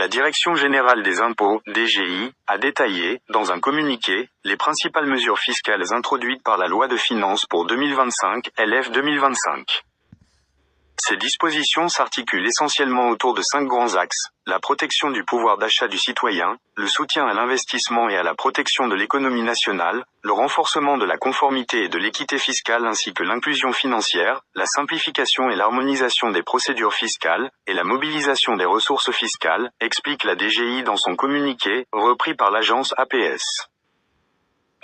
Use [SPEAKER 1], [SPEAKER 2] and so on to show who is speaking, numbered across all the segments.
[SPEAKER 1] La Direction générale des impôts, DGI, a détaillé, dans un communiqué, les principales mesures fiscales introduites par la loi de finances pour 2025, LF 2025. Ces dispositions s'articulent essentiellement autour de 5 grands axes: la protection du pouvoir d'achat du citoyen, le soutien à l'investissement et à la protection de l'économie nationale, le renforcement de la conformité et de l'équité fiscale ainsi que l'inclusion financière, la simplification et l'harmonisation des procédures fiscales, et la mobilisation des ressources fiscales, explique la DGI dans son communiqué, repris par l'agence APS.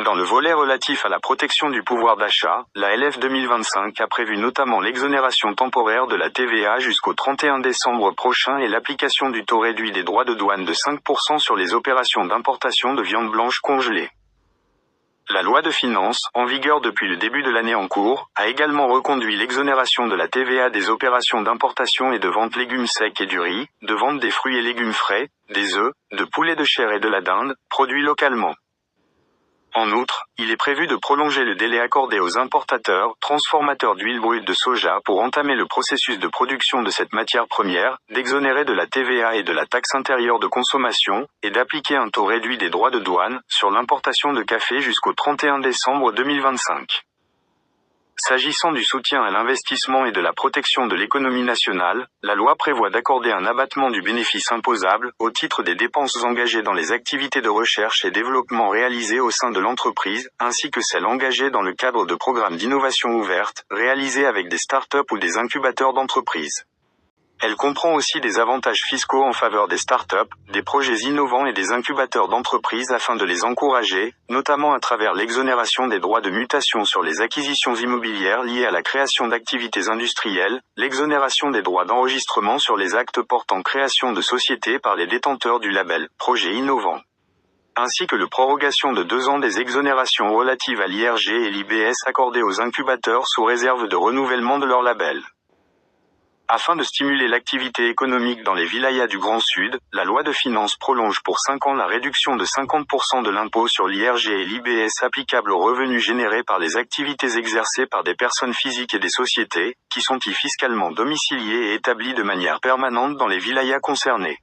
[SPEAKER 1] Dans le volet relatif à la protection du pouvoir d'achat, la LF 2025 a prévu notamment l'exonération temporaire de la TVA jusqu'au 31 décembre prochain et l'application du taux réduit des droits de douane de 5% sur les opérations d'importation de viande blanche congelée. La loi de finances, en vigueur depuis le début de l'année en cours, a également reconduit l'exonération de la TVA des opérations d'importation et de vente légumes secs et du riz, de vente des fruits et légumes frais, des œufs, de poulet de chair et de la dinde, produits localement. En outre, il est prévu de prolonger le délai accordé aux importateurs, transformateurs d'huile brute de soja pour entamer le processus de production de cette matière première, d'exonérer de la TVA et de la taxe intérieure de consommation, et d'appliquer un taux réduit des droits de douane sur l'importation de café jusqu'au 31 décembre 2025. S'agissant du soutien à l'investissement et de la protection de l'économie nationale, la loi prévoit d'accorder un abattement du bénéfice imposable, au titre des dépenses engagées dans les activités de recherche et développement réalisées au sein de l'entreprise, ainsi que celles engagées dans le cadre de programmes d'innovation ouverte, réalisés avec des start-up ou des incubateurs d'entreprises. Elle comprend aussi des avantages fiscaux en faveur des start-up, des projets innovants et des incubateurs d'entreprises afin de les encourager, notamment à travers l'exonération des droits de mutation sur les acquisitions immobilières liées à la création d'activités industrielles, l'exonération des droits d'enregistrement sur les actes portant création de sociétés par les détenteurs du label « Projet innovant », ainsi que la prorogation de 2 ans des exonérations relatives à l'IRG et l'IBS accordées aux incubateurs sous réserve de renouvellement de leur label. Afin de stimuler l'activité économique dans les wilayas du Grand Sud, la loi de finances prolonge pour 5 ans la réduction de 50% de l'impôt sur l'IRG et l'IBS applicable aux revenus générés par les activités exercées par des personnes physiques et des sociétés, qui sont fiscalement domiciliées et établies de manière permanente dans les wilayas concernés.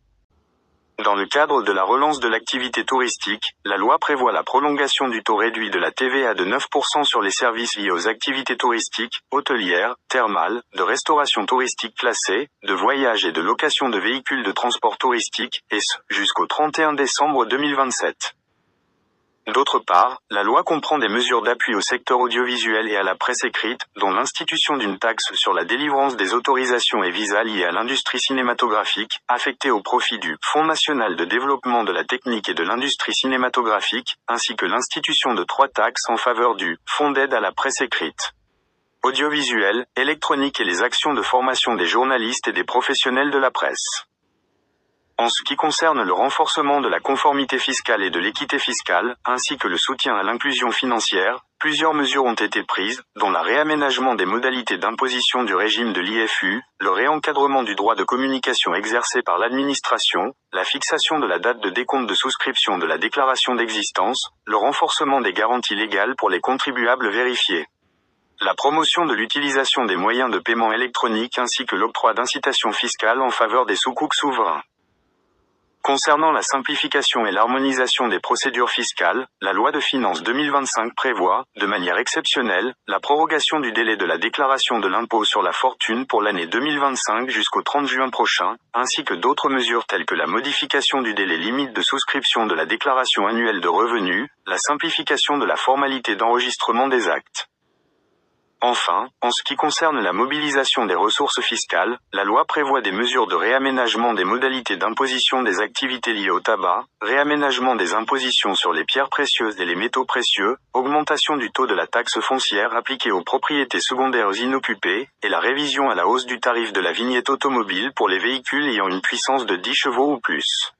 [SPEAKER 1] Dans le cadre de la relance de l'activité touristique, la loi prévoit la prolongation du taux réduit de la TVA de 9% sur les services liés aux activités touristiques, hôtelières, thermales, de restauration touristique classée, de voyage et de location de véhicules de transport touristique, et ce, jusqu'au 31 décembre 2027. D'autre part, la loi comprend des mesures d'appui au secteur audiovisuel et à la presse écrite, dont l'institution d'une taxe sur la délivrance des autorisations et visas liés à l'industrie cinématographique, affectée au profit du Fonds national de développement de la technique et de l'industrie cinématographique, ainsi que l'institution de 3 taxes en faveur du Fonds d'aide à la presse écrite, audiovisuelle, électronique et les actions de formation des journalistes et des professionnels de la presse. En ce qui concerne le renforcement de la conformité fiscale et de l'équité fiscale, ainsi que le soutien à l'inclusion financière, plusieurs mesures ont été prises, dont la réaménagement des modalités d'imposition du régime de l'IFU, le réencadrement du droit de communication exercé par l'administration, la fixation de la date de décompte de souscription de la déclaration d'existence, le renforcement des garanties légales pour les contribuables vérifiés, la promotion de l'utilisation des moyens de paiement électronique ainsi que l'octroi d'incitations fiscales en faveur des soukouks souverains. Concernant la simplification et l'harmonisation des procédures fiscales, la loi de finances 2025 prévoit, de manière exceptionnelle, la prorogation du délai de la déclaration de l'impôt sur la fortune pour l'année 2025 jusqu'au 30 juin prochain, ainsi que d'autres mesures telles que la modification du délai limite de souscription de la déclaration annuelle de revenus, la simplification de la formalité d'enregistrement des actes. Enfin, en ce qui concerne la mobilisation des ressources fiscales, la loi prévoit des mesures de réaménagement des modalités d'imposition des activités liées au tabac, réaménagement des impositions sur les pierres précieuses et les métaux précieux, augmentation du taux de la taxe foncière appliquée aux propriétés secondaires inoccupées, et la révision à la hausse du tarif de la vignette automobile pour les véhicules ayant une puissance de 10 chevaux ou plus.